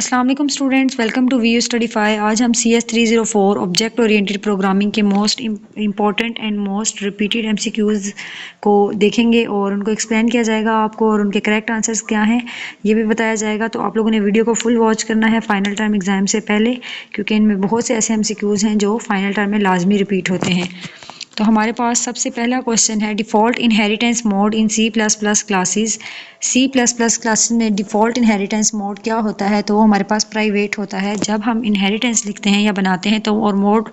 अस्सलाम वालेकुम students, welcome to VU study 5। आज हम CS 304 ऑब्जेक्ट ओरिएंटेड प्रोग्रामिंग के most important and most repeated MCQs को देखेंगे और उनको एक्सप्लेन किया जाएगा आपको और उनके करेक्ट आंसर्स क्या हैं ये भी बताया जाएगा। तो आप लोगों ने वीडियो को फुल वॉच करना है फाइनल टर्म एग्जाम से पहले, क्योंकि इनमें बहुत से ऐसे MCQs हैं जो फाइनल टर्म में लाजमी रिपीट होते हैं। तो हमारे पास सबसे पहला क्वेश्चन है default inheritance mode in C++ classes. C++ classes में डिफ़ॉल्ट इनहेरिटेंस मोड क्या होता है? तो वो हमारे पास प्राइवेट होता है। जब हम इनहेरिटेंस लिखते हैं या बनाते हैं तो और मोड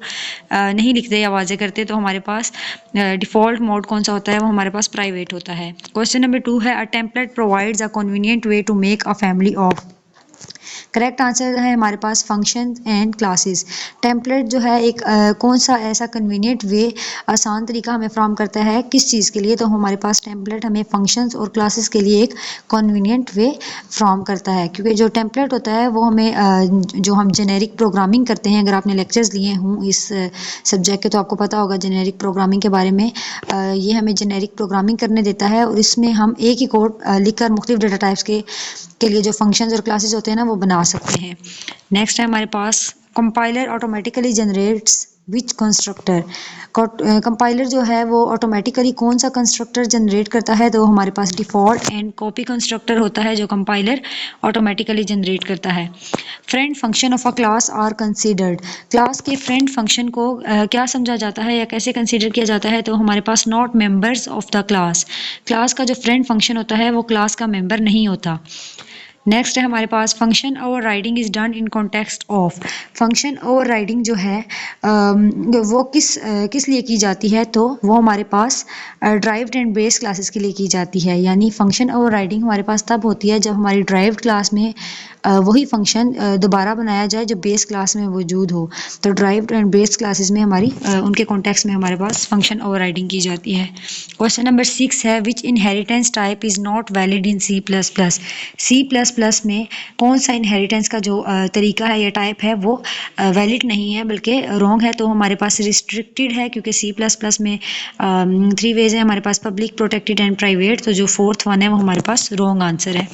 नहीं लिखते या वाजे करते तो हमारे पास डिफ़ॉल्ट मोड कौन सा होता है? वो हमारे पास प्राइवेट होता है। क्वेश्चन नंबर 2 है a template provides a convenient way to make a family of. Correct answer है हमारे पास फंक्शन एंड क्लासेस। टेम्पलेट जो है एक कौन सा ऐसा कन्वीनियंट वे, आसान तरीका हमें फ्राहम करता है किस चीज़ के लिए? तो हमारे पास टेम्पलेट हमें फंक्शंस और क्लासेस के लिए एक कन्वीनियंट वे फ्राहम करता है, क्योंकि जो टेम्पलेट होता है वो हमें जो हम जेनेरिक प्रोग्रामिंग करते हैं, अगर आपने लेक्चर्स लिए हों इस सब्जेक्ट के तो आपको पता होगा जेनेरिक प्रोग्रामिंग के बारे में। ये हमें जेनेरिक प्रोग्रामिंग करने देता है और इसमें हम एक ही कोड लिखकर मुख्तलिफ डेटा टाइप्स के लिए जो फंक्शंस और क्लासेस होते हैं ना वो बना सकते हैं। नेक्स्ट है हमारे पास कंपाइलर ऑटोमेटिकली जनरेट्स विच कंस्ट्रक्टर। कंपाइलर जो है वो ऑटोमेटिकली कौन सा कंस्ट्रक्टर जनरेट करता है? तो हमारे पास डिफ़ॉल्ट एंड कॉपी कंस्ट्रक्टर होता है जो कंपाइलर ऑटोमेटिकली जनरेट करता है। Friend function of a class are considered. Class के फ्रेंड फंक्शन को क्या समझा जाता है या कैसे कंसीडर किया जाता है? तो हमारे पास not members of the class. Class का जो फ्रेंड फंक्शन होता है वो क्लास का मेंबर नहीं होता। नेक्स्ट है हमारे पास function overriding is done in context of. Function overriding जो है वो किस लिए की जाती है? तो वो हमारे पास ड्राइव्ड एंड बेस क्लासेस के लिए की जाती है। यानी फंक्शन ओवरराइडिंग हमारे पास तब होती है जब हमारी ड्राइव्ड क्लास में वही फंक्शन दोबारा बनाया जाए जो बेस क्लास में मौजूद हो। तो ड्राइव्ड एंड बेस क्लासेस में हमारी उनके कॉन्टेक्स्ट में हमारे पास फंक्शन ओवरराइडिंग की जाती है। क्वेश्चन नंबर 6 है which inheritance type is not valid in C++। में कौन सा इनहेरिटेंस का जो तरीका है या टाइप है वो वैलिड नहीं है बल्कि रॉन्ग है? तो हमारे पास रिस्ट्रिक्टेड है, क्योंकि C++ में 3 वेज है हमारे पास, पब्लिक, प्रोटेक्टेड एंड प्राइवेट। तो जो फोर्थ वन है वो हमारे पास रॉन्ग आंसर है।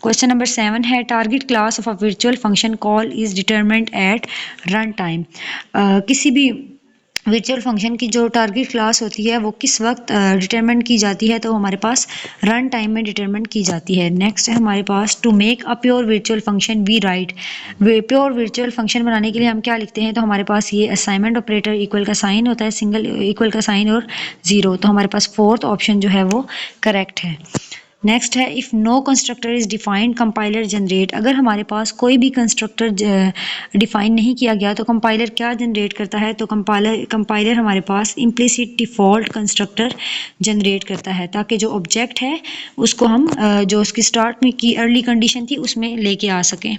क्वेश्चन नंबर 7 है target class of a virtual function call is determined at run time. किसी भी वर्चुअल फंक्शन की जो टारगेट क्लास होती है वो किस वक्त डिटरमिन की जाती है? तो हमारे पास रन टाइम में डिटरमिन की जाती है। नेक्स्ट है हमारे पास to make a pure virtual function we write. Pure virtual function बनाने के लिए हम क्या लिखते हैं? तो हमारे पास ये असाइनमेंट ऑपरेटर इक्वल का साइन होता है, सिंगल इक्वल का साइन और ज़ीरो। तो हमारे पास फोर्थ ऑप्शन जो है वो करेक्ट है। नेक्स्ट है if no constructor is defined compiler generate. अगर हमारे पास कोई भी कंस्ट्रक्टर डिफाइन नहीं किया गया तो कंपाइलर क्या जनरेट करता है? तो कंपाइलर हमारे पास इम्प्लिसिट डिफ़ॉल्ट कंस्ट्रक्टर जनरेट करता है, ताकि जो ऑब्जेक्ट है उसको हम जो उसकी स्टार्ट में की अर्ली कंडीशन थी उसमें लेके आ सकें।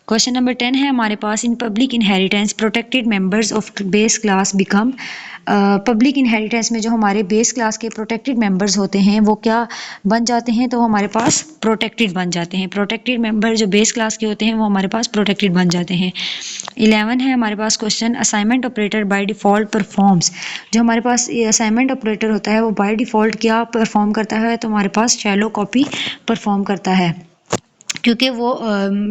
क्वेश्चन नंबर 10 है हमारे पास in public inheritance protected members of base class become. Public inheritance में जो हमारे बेस क्लास के प्रोटेक्टेड मेंबर्स होते हैं वो क्या बन जाते हैं? तो हमारे पास प्रोटेक्टेड बन जाते हैं। प्रोटेक्टेड मेंबर जो बेस क्लास के होते हैं वो हमारे पास प्रोटेक्टेड बन जाते हैं। 11 है हमारे पास question assignment operator by default performs. जो हमारे पास असाइनमेंट ऑपरेटर होता है वो बाय डिफ़ॉल्ट क्या परफॉर्म करता है? तो हमारे पास शैलो कॉपी परफॉर्म करता है, क्योंकि वो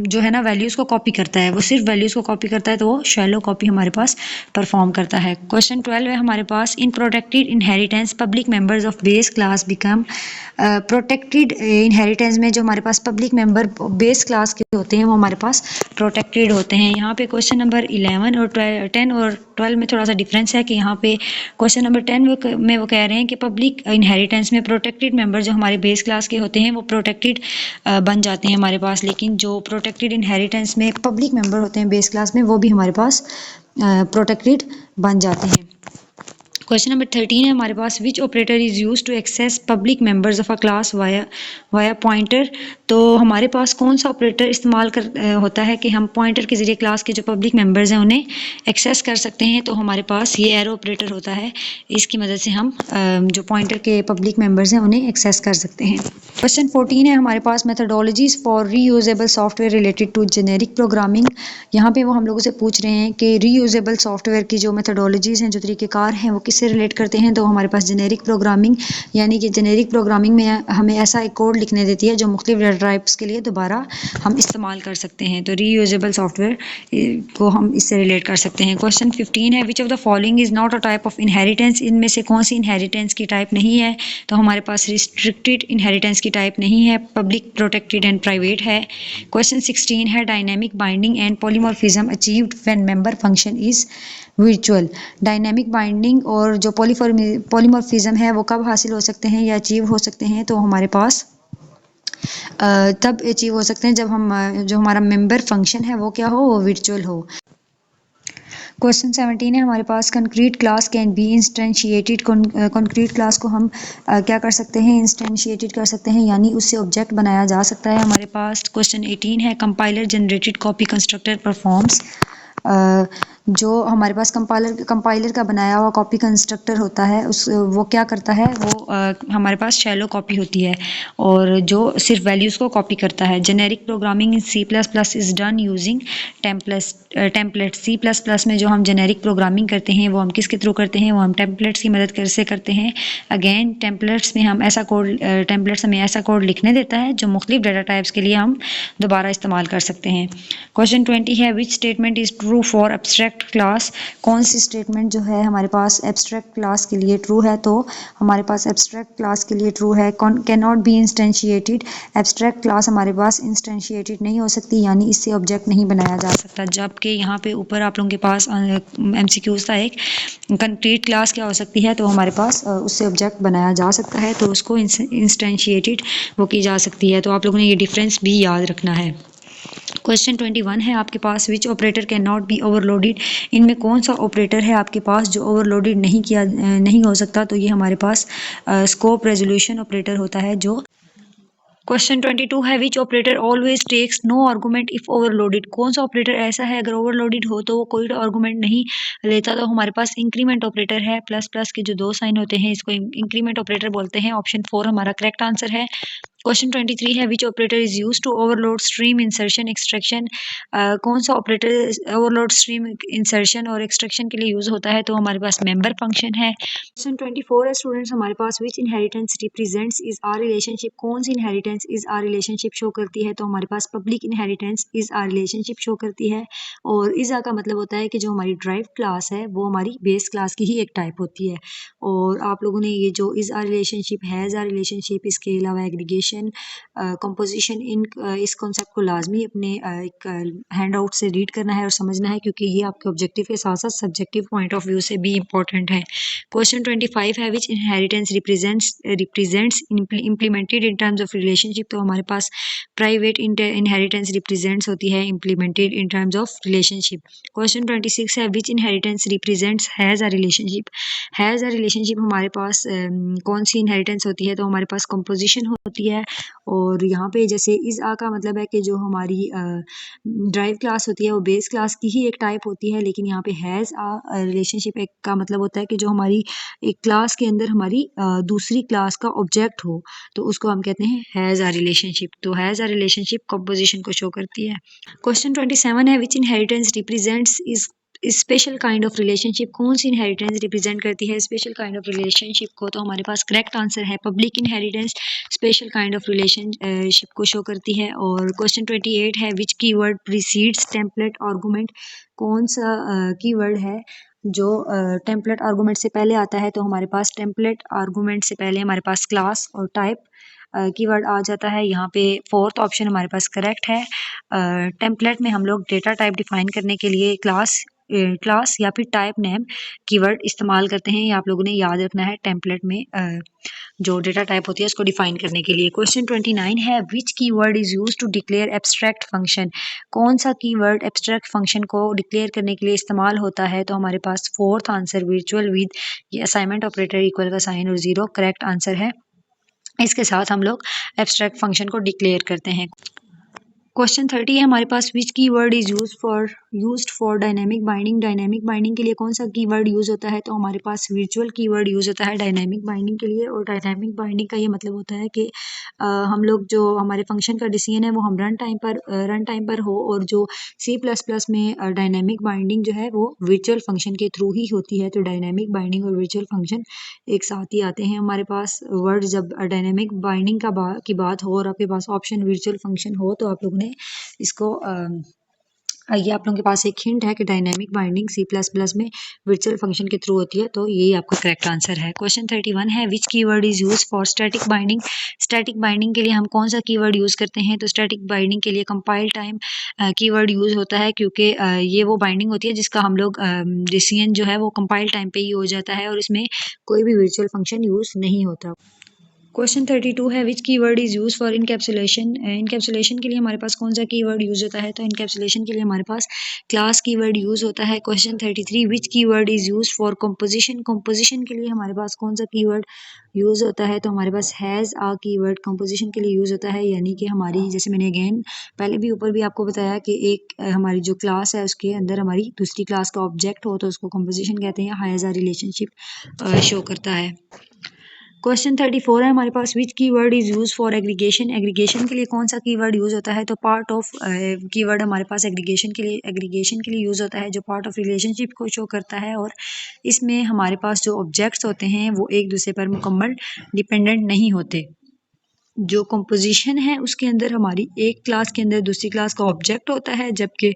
जो है ना वैल्यूज़ को कॉपी करता है, वो सिर्फ वैल्यूज़ को कॉपी करता है, तो वो शैलो कॉपी हमारे पास परफॉर्म करता है। क्वेश्चन 12 है हमारे पास in protected inheritance public members of base class become. Protected inheritance में जो हमारे पास पब्लिक मेंबर बेस क्लास के होते हैं वो हमारे पास प्रोटेक्टेड होते हैं। यहाँ पे क्वेश्चन नंबर 11 और 10 और 12 में थोड़ा सा डिफरेंस है कि यहाँ पे क्वेश्चन नंबर 10 में वो कह रहे हैं कि पब्लिक इनहेरिटेंस में प्रोटेक्टेड मेंबर जो हमारे बेस क्लास के होते हैं वो प्रोटेक्टेड बन जाते हैं हमारे पास, लेकिन जो प्रोटेक्टेड इनहेरिटेंस में पब्लिक मेंबर होते हैं बेस क्लास में वो भी हमारे पास प्रोटेक्टेड बन जाते हैं। क्वेश्चन नंबर 13 है हमारे पास which operator is use to access public members of a class via pointer. तो हमारे पास कौन सा ऑपरेटर इस्तेमाल होता है कि हम पॉइंटर के ज़रिए क्लास के जो पब्लिक मेंबर्स हैं उन्हें एक्सेस कर सकते हैं? तो हमारे पास ये एरो ऑपरेटर होता है, इसकी मदद से हम जो पॉइंटर के पब्लिक मेंबर्स हैं उन्हें एक्सेस कर सकते हैं। क्वेश्चन 14 है हमारे पास methodologies for reusable software related to generic programming. यहाँ पे वो हम लोगों से पूछ रहे हैं कि रीयूजेबल सॉफ्टवेयर की जो मेथडोलॉजीज़ हैं, जो तरीक़ेकार हैं, वो किस इससे रिलेट करते हैं तो हमारे पास जेनेरिक प्रोग्रामिंग, यानी कि जेनेरिक प्रोग्रामिंग में हमें ऐसा एक कोड लिखने देती है जो मुख्तलिफ डेटा टाइप्स के लिए दोबारा हम इस्तेमाल कर सकते हैं। तो रीयूजेबल सॉफ्टवेयर को हम इससे रिलेट कर सकते हैं। क्वेश्चन 15 है, which of the following is not a type of inheritance, इनमें से कौन सी इनहेरिटेंस की टाइप नहीं है? तो हमारे पास रिस्ट्रिक्टेड इनहेरिटेंस की टाइप नहीं है, पब्लिक, प्रोटेक्टेड एंड प्राइवेट है। क्वेश्चन 16 है, dynamic binding and polymorphism achieved when member function is virtual. Dynamic binding और जो पॉलीमॉर्फिज्म है वो कब हासिल हो सकते हैं या अचीव हो सकते हैं? तो हमारे पास तब अचीव हो सकते हैं जब हम जो हमारा मेंबर फंक्शन है वो क्या हो, वो वर्चुअल हो। क्वेश्चन 17 है हमारे पास, concrete class can be instantiated. Concrete class को हम क्या कर सकते हैं, इंस्टेंशिएटेड कर सकते हैं, यानी उससे ऑब्जेक्ट बनाया जा सकता है हमारे पास। क्वेश्चन 18 है, compiler generated copy constructor performs. जो हमारे पास कंपाइलर का बनाया हुआ कॉपी कंस्ट्रक्टर होता है उस वो क्या करता है, वो हमारे पास शैलो कॉपी होती है और जो सिर्फ वैल्यूज़ को कॉपी करता है। Generic programming in C++ is done using template. C++ में जो हम जेनेरिक प्रोग्रामिंग करते हैं वो हम किसके थ्रू करते हैं, वो हम टेम्पलेट्स की मदद से करते हैं। अगेन टेम्पलेट्स में हम ऐसा कोड टेम्पलेट्स हमें ऐसा कोड लिखने देता है जो मुख्तलिफ डेटा टाइप्स के लिए हम दोबारा इस्तेमाल कर सकते हैं। क्वेश्चन 20 है, which statement is true for abstract class. कौन सी स्टेटमेंट जो है हमारे पास एब्स्ट्रैक्ट क्लास के लिए ट्रू है? तो हमारे पास एब्स्ट्रैक्ट क्लास के लिए ट्रू है, can not be instantiated. Abstract class हमारे पास इंस्टेंशिएटेड नहीं हो सकती, यानी इससे ऑब्जेक्ट नहीं बनाया जा सकता। जबकि यहाँ पे ऊपर आप लोगों के पास MCQs था एक, कंक्रीट क्लास क्या हो सकती है? तो हमारे पास उससे ऑब्जेक्ट बनाया जा सकता है, तो उसको इंस्टेंशिएटेड वो की जा सकती है। तो आप लोगों ने ये डिफरेंस भी याद रखना है। क्वेश्चन 21 है आपके पास, which operator can not be overloaded. इनमें कौन सा ऑपरेटर है आपके पास जो ओवरलोडेड नहीं हो सकता? तो ये हमारे पास स्कोप रेजोल्यूशन ऑपरेटर होता है। जो क्वेश्चन 22 है, which operator always takes no argument if overloaded. कौन सा ऑपरेटर ऐसा है अगर ओवरलोडेड हो तो वो कोई आर्गूमेंट नहीं लेता? तो हमारे पास इंक्रीमेंट ऑपरेटर है। प्लस प्लस के जो दो साइन होते हैं इसको इंक्रीमेंट ऑपरेटर बोलते हैं। ऑप्शन 4 हमारा करेक्ट आंसर है। क्वेश्चन 23 है, which operator is use to overload stream insertion extraction. कौन सा ऑपरेटर ओवरलोड स्ट्रीम इंसर्शन और एक्सट्रैक्शन के लिए यूज होता है? तो हमारे पास मेंबर फंक्शन है। क्वेश्चन 24 है स्टूडेंट्स हमारे पास, which inheritance represents is a relationship. कौन सी inheritance is a relationship show करती है? तो हमारे पास public inheritance is a relationship show करती है। और इज आ का मतलब होता है कि जो हमारी ड्राइव क्लास है वो हमारी बेस क्लास की ही एक टाइप होती है। और आप लोगों ने ये जो is a relationship, has a relationship, इसके अलावा एग्रीगेशन, कंपोजिशन, इन इस कॉन्सेप्ट को लाजमी अपने एक हैंड आउट से रीड करना है और समझना है, क्योंकि ये आपके ऑब्जेक्टिव के साथ साथ सब्जेक्टिव पॉइंट ऑफ व्यू से भी इंपॉर्टेंट है। क्वेश्चन 25 है, which inheritance represents implemented in terms of relationship. तो हमारे पास प्राइवेट इनहेरिटेंस रिप्रेजेंट्स होती है implemented in terms of relationship. Question 26 है, which inheritance represents has a relationship. Has a relationship हमारे पास कौन सी इनहेरिटेंस होती है? तो हमारे पास कंपोजिशन होती है। और यहाँ पे जैसे इज आ का मतलब है कि जो हमारी ड्राइव क्लास होती है वो बेस क्लास की ही एक टाइप होती है, लेकिन यहाँ पे हैज़ आ रिलेशनशिप एक का मतलब होता है कि जो हमारी एक क्लास के अंदर हमारी दूसरी क्लास का ऑब्जेक्ट हो, तो उसको हम कहते हैं हैज़ आ रिलेशनशिप। तो हैज़ आ रिलेशनशिप कंपोजिशन को शो करती है। क्वेश्चन 27 है, which inheritance represents is special kind of relationship. कौन सी इनहेरिटेंस रिप्रेजेंट करती है स्पेशल काइंड ऑफ रिलेशनशिप को? तो हमारे पास करेक्ट आंसर है public inheritance special kind of relationship को शो करती है। और क्वेश्चन 28 है, which keyword precedes template argument. कौन सा कीवर्ड है जो टेम्पलेट आर्गूमेंट से पहले आता है? तो हमारे पास टेम्पलेट आर्गूमेंट से पहले हमारे पास क्लास और टाइप कीवर्ड आ जाता है। यहाँ पे फोर्थ ऑप्शन हमारे पास करेक्ट है। टेम्पलेट में हम लोग डेटा टाइप डिफाइन करने के लिए क्लास या फिर टाइप नेम कीवर्ड इस्तेमाल करते हैं। ये आप लोगों ने याद रखना है टेम्पलेट में जो डेटा टाइप होती है उसको डिफाइन करने के लिए। क्वेश्चन 29 है, which keyword is use to declare abstract function. कौन सा कीवर्ड एब्स्ट्रैक्ट फंक्शन को डिक्लेयर करने के लिए इस्तेमाल होता है? तो हमारे पास फोर्थ आंसर वर्चुअल विद, ये असाइनमेंट ऑपरेटर इक्वल का साइन और 0 करेक्ट आंसर है। इसके साथ हम लोग एब्स्ट्रैक्ट फंक्शन को डिक्लेयर करते हैं। क्वेश्चन 30 है हमारे पास, which keyword is use for used for dynamic binding, dynamic binding के लिए कौन सा कीवर्ड यूज होता है, तो हमारे पास वर्चुअल कीवर्ड यूज होता है डायनेमिक बाइंडिंग के लिए। और डायनेमिक बाइंडिंग का ये मतलब होता है कि हम लोग जो हमारे फंक्शन का डिसीजन है वो हम रन टाइम पर हो, और जो सी प्लस प्लस में डायनेमिक बाइंडिंग जो है वो वर्चुअल फंक्शन के थ्रू ही होती है। तो डायनेमिक बाइंडिंग और वर्चुअल फंक्शन एक साथ ही आते हैं हमारे पास। वर्ड जब डायनेमिक बाइंडिंग की बात हो और आपके पास ऑप्शन वर्चुअल फंक्शन हो, तो आप लोग ने इसको ये आप लोगों के पास एक हिंट है कि dynamic binding C plus plus में वर्चुअल फंक्शन के थ्रू होती है, तो यही आपका करेक्ट आंसर है। क्वेश्चन 31 है which keyword is use for static binding, static binding के लिए हम कौन सा कीवर्ड यूज करते हैं, तो स्टैटिक बाइंडिंग के लिए कंपाइल टाइम कीवर्ड यूज होता है, क्योंकि ये वो बाइंडिंग होती है जिसका हम लोग डिसीजन जो है वो कंपाइल टाइम पे ही हो जाता है और इसमें कोई भी वर्चुअल फंक्शन यूज नहीं होता। क्वेश्चन 32 है which keyword is use for encapsulation, encapsulation के लिए हमारे पास कौन सा कीवर्ड यूज होता है, तो इनकैप्सुलेशन के लिए हमारे पास क्लास कीवर्ड यूज होता है। Question 33 which keyword is use for composition, composition के लिए हमारे पास कौन सा कीवर्ड यूज होता है, तो हमारे पास हैज़ आ कीवर्ड कंपोजिशन के लिए यूज होता है, यानी कि हमारी, जैसे मैंने अगेन पहले भी ऊपर भी आपको बताया कि एक हमारी जो क्लास है उसके अंदर हमारी दूसरी क्लास का ऑब्जेक्ट हो तो उसको कंपोजिशन कहते हैं, हैज़ आ रिलेशनशिप शो करता है। क्वेश्चन 34 है हमारे पास which keyword is use for aggregation, aggregation के लिए कौन सा कीवर्ड यूज होता है, तो पार्ट ऑफ कीवर्ड हमारे पास एग्रीगेशन के लिए यूज होता है, जो पार्ट ऑफ रिलेशनशिप को शो करता है। और इसमें हमारे पास जो ऑब्जेक्ट्स होते हैं वो एक दूसरे पर मुकम्मल डिपेंडेंट नहीं होते। जो कंपोजिशन है उसके अंदर हमारी एक क्लास के अंदर दूसरी क्लास का ऑब्जेक्ट होता है, जबकि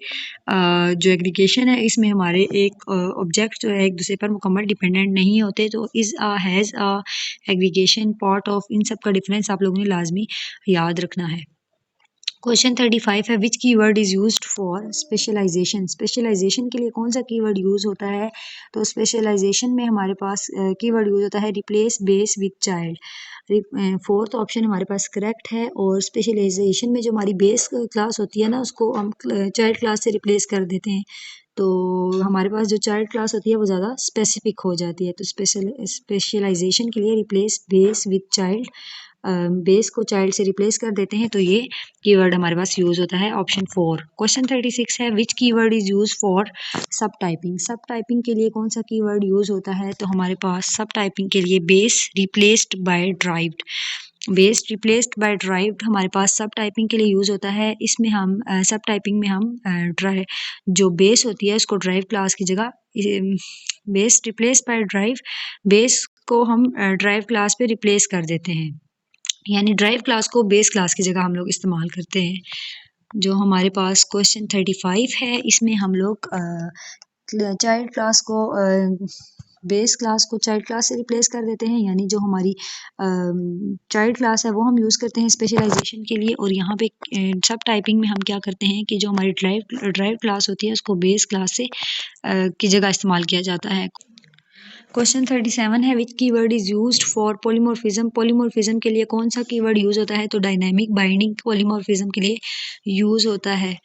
जो एग्रीगेशन है इसमें हमारे एक ऑब्जेक्ट जो है एक दूसरे पर मुकम्मल डिपेंडेंट नहीं होते। तो is a, has a, aggregation, part of, इन सब का डिफरेंस आप लोगों ने लाजमी याद रखना है। क्वेश्चन 35 है which keyword is used for specialization, specialization के लिए कौन सा कीवर्ड यूज होता है, तो स्पेशलाइजेशन में हमारे पास कीवर्ड यूज होता है replace base with child. Fourth option हमारे पास करेक्ट है। और स्पेशलाइजेशन में जो हमारी बेस क्लास होती है ना उसको हम चाइल्ड क्लास से रिप्लेस कर देते हैं, तो हमारे पास जो चाइल्ड क्लास होती है वो ज़्यादा स्पेसिफिक हो जाती है। तो स्पेशलाइजेशन के लिए replace base with child, base को चाइल्ड से रिप्लेस कर देते हैं, तो ये कीवर्ड हमारे पास यूज होता है ऑप्शन 4। क्वेश्चन 36 है which keyword is use for सब टाइपिंग, सब टाइपिंग के लिए कौन सा कीवर्ड यूज होता है, तो हमारे पास सब टाइपिंग के लिए base replaced by derived, base replaced by derived हमारे पास सब टाइपिंग के लिए यूज होता है। इसमें हम सब टाइपिंग में हम जो बेस होती है उसको ड्राइव क्लास की जगह, base replace by drive, base को हम ड्राइव क्लास पे रिप्लेस कर देते हैं, यानी ड्राइव क्लास को बेस क्लास की जगह हम लोग इस्तेमाल करते हैं। जो हमारे पास क्वेश्चन 35 है इसमें हम लोग चाइल्ड क्लास को बेस क्लास को चाइल्ड क्लास से रिप्लेस कर देते हैं, यानी जो हमारी चाइल्ड क्लास है वो हम यूज़ करते हैं स्पेशलाइजेशन के लिए। और यहाँ पे सब टाइपिंग में हम क्या करते हैं कि जो हमारी ड्राइव क्लास होती है उसको बेस क्लास से की जगह इस्तेमाल किया जाता है। क्वेश्चन 37 है which keyword is used for polymorphism, polymorphism के लिए कौन सा कीवर्ड यूज होता है, तो डायनामिक बाइंडिंग पॉलीमॉर्फिज्म के लिए यूज होता है।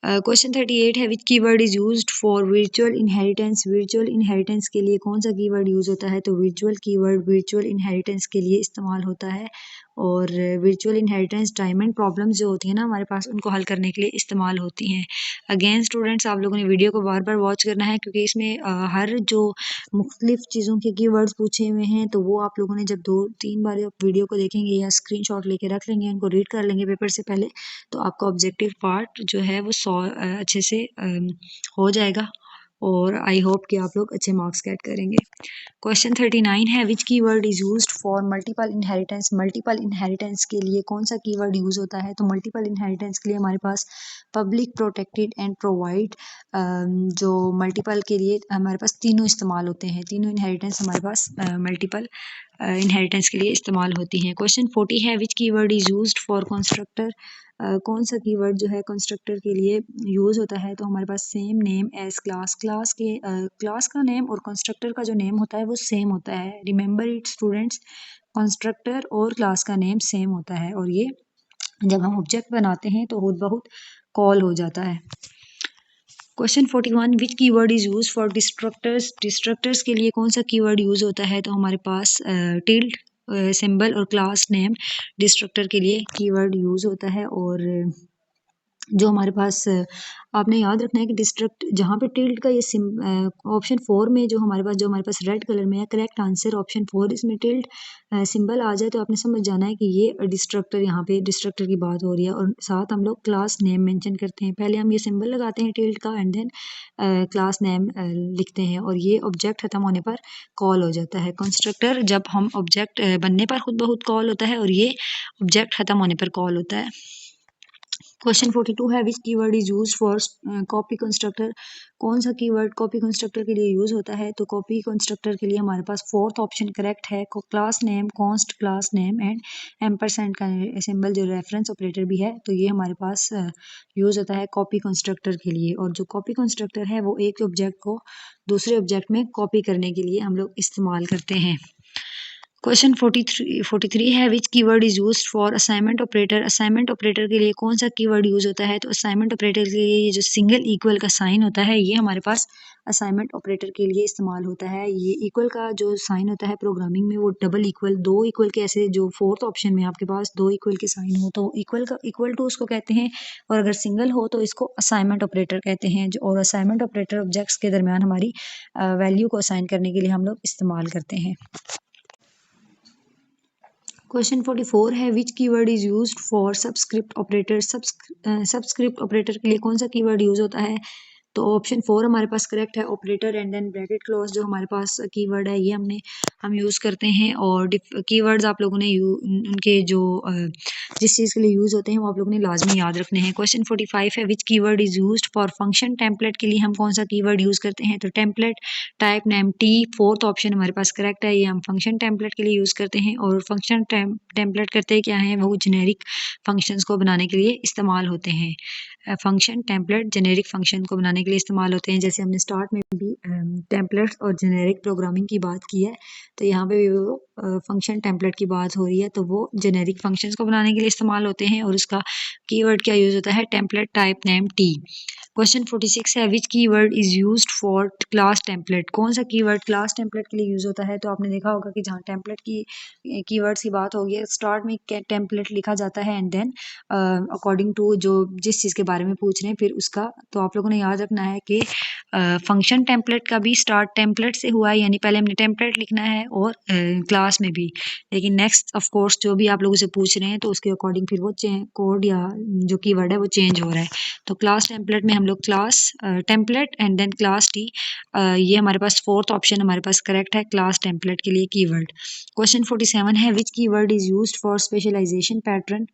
क्वेश्चन 38 है which keyword is used for virtual inheritance, virtual inheritance के लिए कौन सा कीवर्ड यूज होता है, तो वर्चुअल कीवर्ड वर्चुअल इनहेरिटेंस के लिए इस्तेमाल होता है। और वर्चुअल इनहेरिटेंस डायमंड प्रॉब्लम्स जो होती है ना हमारे पास उनको हल करने के लिए इस्तेमाल होती हैं। अगेन स्टूडेंट्स आप लोगों ने वीडियो को बार बार वॉच करना है, क्योंकि इसमें हर जो मुख्तलिफ चीज़ों के कीवर्ड्स पूछे हुए हैं तो वो आप लोगों ने जब 2-3 बार वीडियो को देखेंगे या स्क्रीनशॉट लेके रख लेंगे, उनको रीड कर लेंगे पेपर से पहले, तो आपका ऑब्जेक्टिव पार्ट जो है वो अच्छे से हो जाएगा। और आई होप कि आप लोग अच्छे मार्क्स गेट करेंगे। क्वेश्चन 39 है which keyword is used for multiple inheritance, multiple inheritance के लिए कौन सा कीवर्ड यूज होता है, तो मल्टीपल इनहेरिटेंस के लिए हमारे पास पब्लिक, प्रोटेक्टेड एंड प्रोवाइड, जो मल्टीपल के लिए हमारे पास तीनों इस्तेमाल होते हैं, तीनों इनहेरिटेंस हमारे पास मल्टीपल इनहेरिटेंस के लिए इस्तेमाल होती हैं। क्वेश्चन 40 है which keyword is used for constructor, कौन सा कीवर्ड जो है कंस्ट्रक्टर के लिए यूज होता है, तो हमारे पास same name as class, class के क्लास का नेम और कंस्ट्रक्टर का जो नेम होता है वो सेम होता है। रिमेंबर इट स्टूडेंट्स, कंस्ट्रक्टर और क्लास का नेम सेम होता है, और ये जब हम ऑब्जेक्ट बनाते हैं तो खुद बहुत कॉल हो जाता है। Question 41 which keyword is use for destructors, destructors के लिए कौन सा कीवर्ड यूज होता है, तो हमारे पास टिल्ड सिंबल और क्लास नेम डिस्ट्रक्टर के लिए कीवर्ड यूज होता है। और जो हमारे पास आपने याद रखना है कि डिस्ट्रक्ट जहाँ पे टिल्ड का ये ऑप्शन 4 में जो हमारे पास रेड कलर में है, करेक्ट आंसर ऑप्शन 4, इसमें टिल्ड सिंबल आ जाए तो आपने समझ जाना है कि ये डिस्ट्रक्टर, यहाँ पे डिस्ट्रक्टर की बात हो रही है। और साथ हम लोग क्लास नेम मेंशन करते हैं, पहले हम ये सिंबल लगाते हैं टिल्ड का एंड देन क्लास नेम लिखते हैं, और ये ऑब्जेक्ट खत्म होने पर कॉल हो जाता है। कंस्ट्रक्टर जब हम ऑब्जेक्ट बनने पर खुद ब खुद कॉल होता है, और ये ऑब्जेक्ट खत्म होने पर कॉल होता है। क्वेश्चन 42 है which keyword is use for copy constructor. कौन सा कीवर्ड कॉपी कंस्ट्रक्टर के लिए यूज होता है? तो कॉपी कंस्ट्रक्टर के लिए हमारे पास फोर्थ ऑप्शन करेक्ट है, class name, const class name and ampersand का सिंबल जो रेफरेंस ऑपरेटर भी है, तो ये हमारे पास यूज होता है कॉपी कंस्ट्रक्टर के लिए। और जो कॉपी कंस्ट्रक्टर है वो एक ऑब्जेक्ट को दूसरे ऑब्जेक्ट में कॉपी करने के लिए हम लोग इस्तेमाल करते हैं। क्वेश्चन 43 है which keyword is used for assignment operator. Assignment operator के लिए कौन सा कीवर्ड यूज होता है? तो असाइनमेंट ऑपरेटर के लिए ये जो सिंगल इक्वल का साइन होता है, ये हमारे पास असाइनमेंट ऑपरेटर के लिए इस्तेमाल होता है। ये इक्वल का जो साइन होता है प्रोग्रामिंग में, वो डबल इक्वल, दो इक्वल के, ऐसे जो फोर्थ ऑप्शन में आपके पास दो इक्वल के साइन हो तो इक्वल का इक्वल टू उसको कहते हैं, और अगर सिंगल हो तो इसको असाइनमेंट ऑपरेटर कहते हैं। और असाइनमेंट ऑपरेटर ऑब्जेक्ट्स के दरमियान हमारी वैल्यू को असाइन करने के लिए हम लोग इस्तेमाल करते हैं। क्वेश्चन 44 है which keyword is used for subscript operator. Subscript operator के लिए कौन सा कीवर्ड यूज होता है? तो ऑप्शन 4 हमारे पास करेक्ट है, operator and then bracket close जो हमारे पास कीवर्ड है, ये हम यूज करते हैं। और कीवर्ड्स आप लोगों ने उनके जो जिस चीज़ के लिए यूज होते हैं वो आप लोगों ने लाजमी याद रखने हैं। क्वेश्चन 45 है which keyword is used for function template के लिए हम कौन सा कीवर्ड यूज करते हैं? तो template type name T, fourth option हमारे पास करेक्ट है, ये हम फंक्शन टेम्पलेट के लिए यूज करते हैं। और फंक्शन टेम्पलेट करते क्या है, वो जेनेरिक फंक्शंस को बनाने के लिए इस्तेमाल होते हैं। फंक्शन टेम्पलेट जेनेरिक फंक्शन को बनाने के लिए इस्तेमाल होते हैं। जैसे हमने स्टार्ट में भी टेम्पलेट्स और जेनेरिक प्रोग्रामिंग की बात की है, तो यहाँ पे भी वो फंक्शन टेम्पलेट की बात हो रही है, तो वो जेनेरिक फंक्शंस को बनाने के लिए इस्तेमाल होते हैं। और उसका कीवर्ड क्या यूज होता है? Template type name T. Question 46 है which keyword is used for class template. कौन सा कीवर्ड क्लास टेम्पलेट के लिए यूज होता है? तो आपने देखा होगा कि जहाँ टेम्पलेट की कीवर्ड्स की बात होगी, स्टार्ट में टेम्पलेट लिखा जाता है एंड देन अकॉर्डिंग टू जो जिस चीज़ के बारे में पूछ रहे हैं फिर उसका, तो आप लोगों ने याद रखना है कि फंक्शन टेम्पलेट का भी स्टार्ट टेम्पलेट से हुआ है, यानी पहले हमने टेम्पलेट लिखना है, और क्लास में भी। लेकिन नेक्स्ट ऑफ कोर्स जो भी आप लोगों से पूछ रहे हैं तो उसके अकॉर्डिंग फिर वो कोड या जो कीवर्ड है वो चेंज हो रहा है। तो क्लास टेम्पलेट में हम लोग class template and then class T, ये हमारे पास फोर्थ ऑप्शन हमारे पास करेक्ट है क्लास टेम्पलेट के लिए कीवर्ड। क्वेश्चन 47 है which keyword is used for specialization pattern.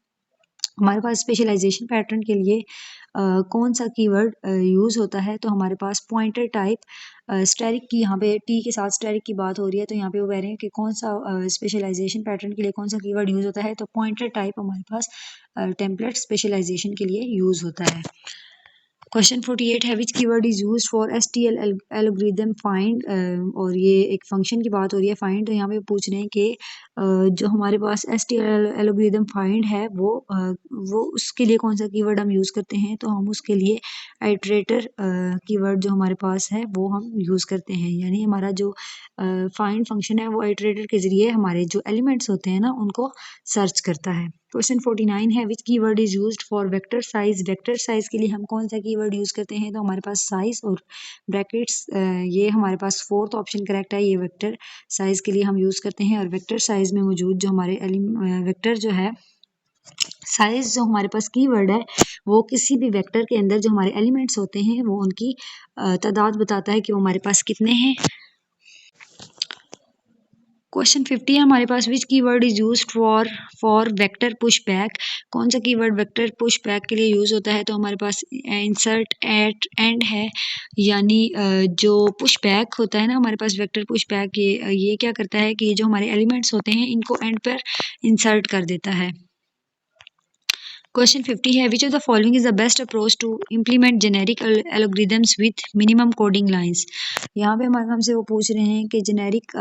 हमारे पास स्पेशलाइजेशन पैटर्न के लिए कौन सा कीवर्ड यूज़ होता है? तो हमारे पास पॉइंटर टाइप स्टैरिक की, यहाँ पे टी के साथ स्टैरिक की बात हो रही है, तो यहाँ पे वो कह रहे हैं कि कौन सा स्पेशलाइजेशन पैटर्न के लिए कौन सा कीवर्ड यूज़ होता है? तो पॉइंटर टाइप हमारे पास टेम्पलेट स्पेशलाइजेशन के लिए यूज़ होता है। क्वेश्चन 48 है which keyword is used for STL algorithm find. और ये एक फंक्शन की बात हो रही है फाइंड, तो यहाँ पे पूछ रहे हैं कि जो हमारे पास STL एल्गोरिदम फाइंड है वो उसके लिए कौन सा कीवर्ड हम यूज़ करते हैं? तो हम उसके लिए आइटरेटर कीवर्ड जो हमारे पास है वो हम यूज़ करते हैं, यानी हमारा जो फाइंड फंक्शन है वो आइटरेटर के ज़रिए हमारे जो एलिमेंट्स होते हैं ना उनको सर्च करता है। क्वेश्चन 49 है which keyword is used for vector size. Vector size के लिए हम कौन सा कीवर्ड यूज करते हैं? तो हमारे पास साइज और ब्रैकेट्स, ये हमारे पास फोर्थ ऑप्शन करेक्ट है, ये वेक्टर साइज के लिए हम यूज करते हैं। और वेक्टर साइज में मौजूद जो हमारे वेक्टर जो है साइज, जो हमारे पास कीवर्ड है वो किसी भी वेक्टर के अंदर जो हमारे एलिमेंट्स होते हैं वो उनकी तादाद बताता है कि वो हमारे पास कितने हैं। क्वेश्चन 50 है हमारे पास which keyword is used for vector push back. कौन सा कीवर्ड वेक्टर पुश बैक के लिए यूज होता है? तो हमारे पास इंसर्ट एट एंड है, यानी जो पुश बैक होता है ना हमारे पास वेक्टर पुश बैक, ये क्या करता है कि जो हमारे एलिमेंट्स होते हैं इनको एंड पर इंसर्ट कर देता है। क्वेश्चन 50 है which of the following is the best approach to implement generic algorithms with minimum coding lines. यहाँ पे हमारे हमसे वो पूछ रहे हैं कि जेनेरिक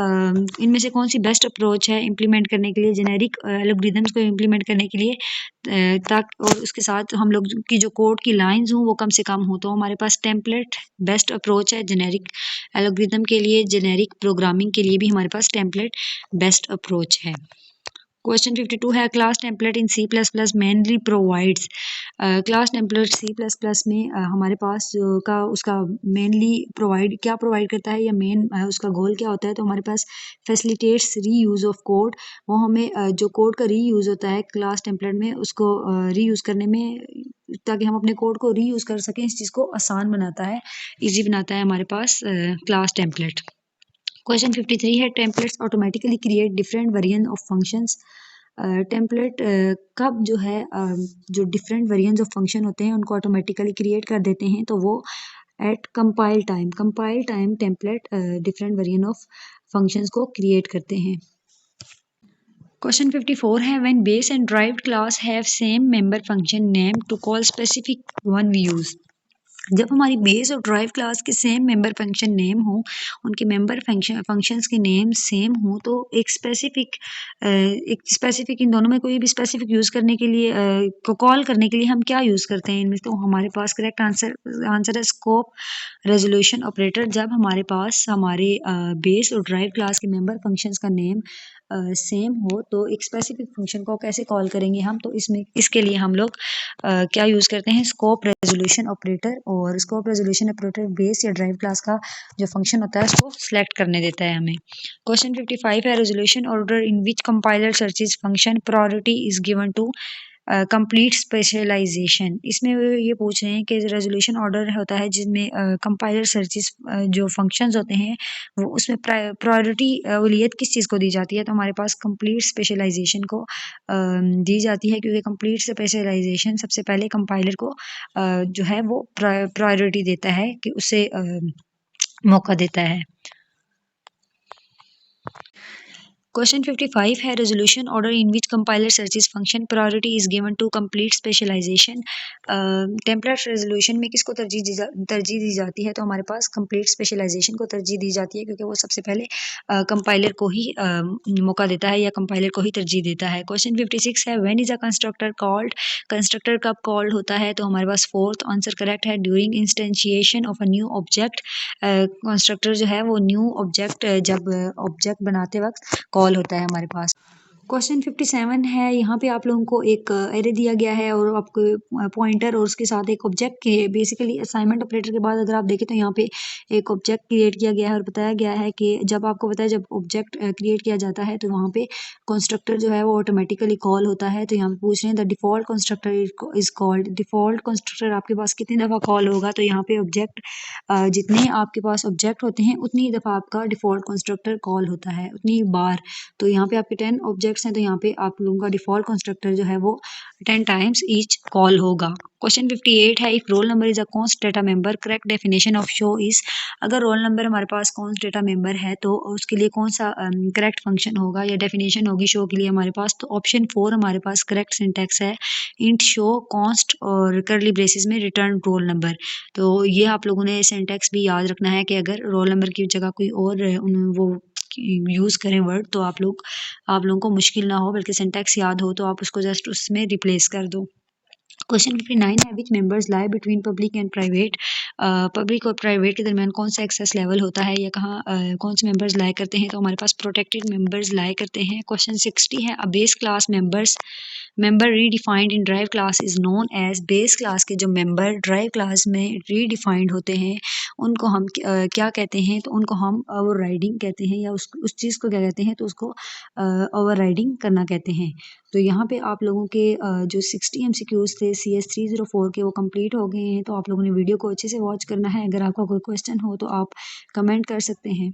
इनमें से कौन सी बेस्ट अप्रोच है इम्प्लीमेंट करने के लिए, जेनेरिक एल्गोरिदम्स को इम्प्लीमेंट करने के लिए, और उसके साथ हम लोग की जो कोड की लाइंस हों वो कम से कम हो। तो हमारे पास टेम्पलेट बेस्ट अप्रोच है जेनेरिक एल्गोरिदम के लिए, जेनेरिक प्रोग्रामिंग के लिए भी हमारे पास टेम्पलेट बेस्ट अप्रोच है। क्वेश्चन 52 है क्लास टेम्पलेट इन C++ mainly provides. Class template C++ में हमारे पास का उसका मेनली क्या प्रोवाइड करता है या मेन उसका गोल क्या होता है, तो हमारे पास फैसिलिटेट्स री यूज़ ऑफ कोड। वो हमें जो कोड का री यूज़ होता है क्लास टेम्पलेट में उसको री यूज़ करने में, ताकि हम अपने कोड को री यूज़ कर सकें, इस चीज़ को आसान बनाता है, ईजी बनाता है हमारे पास क्लास टेम्पलेट। क्वेश्चन 53 है templates automatically create different variant of functions. Template कब जो है जो डिफरेंट वेरिएंट्स ऑफ फंक्शन होते हैं उनको ऑटोमेटिकली क्रिएट कर देते हैं, तो वो at compile time template different variant of functions को क्रिएट करते हैं। क्वेश्चन 54 है when base and derived class have same member function name to call specific one we use. जब हमारी बेस और ड्राइव क्लास के सेम मेंबर फंक्शन नेम हो, उनके मेंबर फंक्शंस के नेम सेम हो, तो एक स्पेसिफिक इन दोनों में कोई भी स्पेसिफिक यूज़ करने के लिए को कॉल करने के लिए हम क्या यूज़ करते हैं इनमें, तो हमारे पास करेक्ट आंसर है स्कोप रेजोल्यूशन ऑपरेटर। जब हमारे पास हमारे बेस और ड्राइव क्लास के मेंबर फंक्शंस का नेम सेम हो, तो एक स्पेसिफिक फंक्शन को कैसे कॉल करेंगे हम, तो इसके लिए हम लोग क्या यूज़ करते हैं, स्कोप रेजोल्यूशन ऑपरेटर। और स्कोप रेजोल्यूशन ऑपरेटर बेस या ड्राइव क्लास का जो फंक्शन होता है उसको सिलेक्ट करने देता है हमें। क्वेश्चन 55 है resolution order in which compiler searches function priority is given to complete specialisation. इसमें वो ये पूछ रहे हैं कि रेजोल्यूशन ऑर्डर होता है जिसमें कंपाइलर सर्चेस जो फंक्शंस होते हैं वो उसमें प्रायोरिटी अवलियत किस चीज़ को दी जाती है, तो हमारे पास कंप्लीट स्पेशलाइजेशन को दी जाती है, क्योंकि कंप्लीट स्पेशलाइजेशन सबसे पहले कंपाइलर को जो है वो प्रायोरिटी देता है कि उसे मौका देता है। क्वेश्चन 55 है resolution order in which compiler searches function priority is given to complete specialisation. Template resolution में किसको तरजीह दी जाती है, तो हमारे पास कंप्लीट स्पेशलाइजेशन को तरजीह दी जाती है, क्योंकि वो सबसे पहले कंपाइलर को ही मौका देता है या कंपाइलर को ही तरजीह देता है। क्वेश्चन 56 है when is a constructor called. Constructor कब कॉल्ड होता है, तो हमारे पास फोर्थ आंसर करेक्ट है during instantiation of a new object. Constructor जो है वो न्यू ऑब्जेक्ट जब ऑब्जेक्ट बनाते वक्त कॉल होता है हमारे पास। क्वेश्चन 57 है, यहाँ पे आप लोगों को एक एरे दिया गया है और आपको पॉइंटर और उसके साथ एक ऑब्जेक्ट के बेसिकली असाइनमेंट ऑपरेटर के बाद अगर आप देखें तो यहाँ पे एक ऑब्जेक्ट क्रिएट किया गया है और बताया गया है कि जब आपको पता है जब ऑब्जेक्ट क्रिएट किया जाता है तो वहाँ पे कंस्ट्रक्टर जो है वो ऑटोमेटिकली कॉल होता है। तो यहाँ पे पूछ रहे हैं the default constructor is called. Default constructor आपके पास कितनी दफ़ा कॉल होगा, तो यहाँ पे ऑब्जेक्ट जितने आपके पास ऑब्जेक्ट होते हैं उतनी ही दफ़ा आपका डिफ़ॉल्ट कंस्ट्रक्टर कॉल होता है, उतनी बार। तो यहाँ पे आपके 10 ऑब्जेक्ट्स हैं, तो यहाँ पे आप लोगों का डिफ़ॉल्ट कंस्ट्रक्टर जो है वो 10 टाइम्स ईच कॉल होगा। क्वेश्चन 58 है if roll number is a const data member correct definition of show is. अगर रोल नंबर हमारे पास कॉन्स्ट डेटा मेंबर है तो उसके लिए कौन सा करेक्ट फंक्शन होगा या डेफिनेशन होगी शो के लिए हमारे पास, तो ऑप्शन 4 हमारे पास करेक्ट सिंटैक्स है इंट शो कॉन्स्ट और करली ब्रेसेस में रिटर्न रोल नंबर। तो ये आप लोगों ने सिंटैक्स भी याद रखना है कि अगर रोल नंबर की जगह कोई और वो यूज़ करें वर्ड, तो आप लोगों को मुश्किल ना हो, बल्कि सिंटैक्स याद हो तो आप उसको जस्ट उसमें रिप्लेस कर दो। क्वेश्चन 59 है विच members lie between public and private. Public और प्राइवेट के दरमियान कौन सा एक्सेस लेवल होता है या कहाँ कौन से मेंबर्स लाई करते हैं, तो हमारे पास प्रोटेक्टेड मेंबर्स लाई करते हैं। क्वेश्चन 60 है a base class member redefined in drive class is known as. Base class के जो मेंबर ड्राइव क्लास में रीडिफाइंड होते हैं उनको हम क्या कहते हैं, तो उनको हम ओवरराइडिंग कहते हैं, या उस चीज़ को क्या कहते हैं, तो उसको ओवरराइडिंग करना कहते हैं। तो यहाँ पे आप लोगों के जो 60 MCQs थे CS 304 के वो कंप्लीट हो गए हैं। तो आप लोगों ने वीडियो को अच्छे से वॉच करना है। अगर आपका कोई क्वेश्चन हो तो आप कमेंट कर सकते हैं।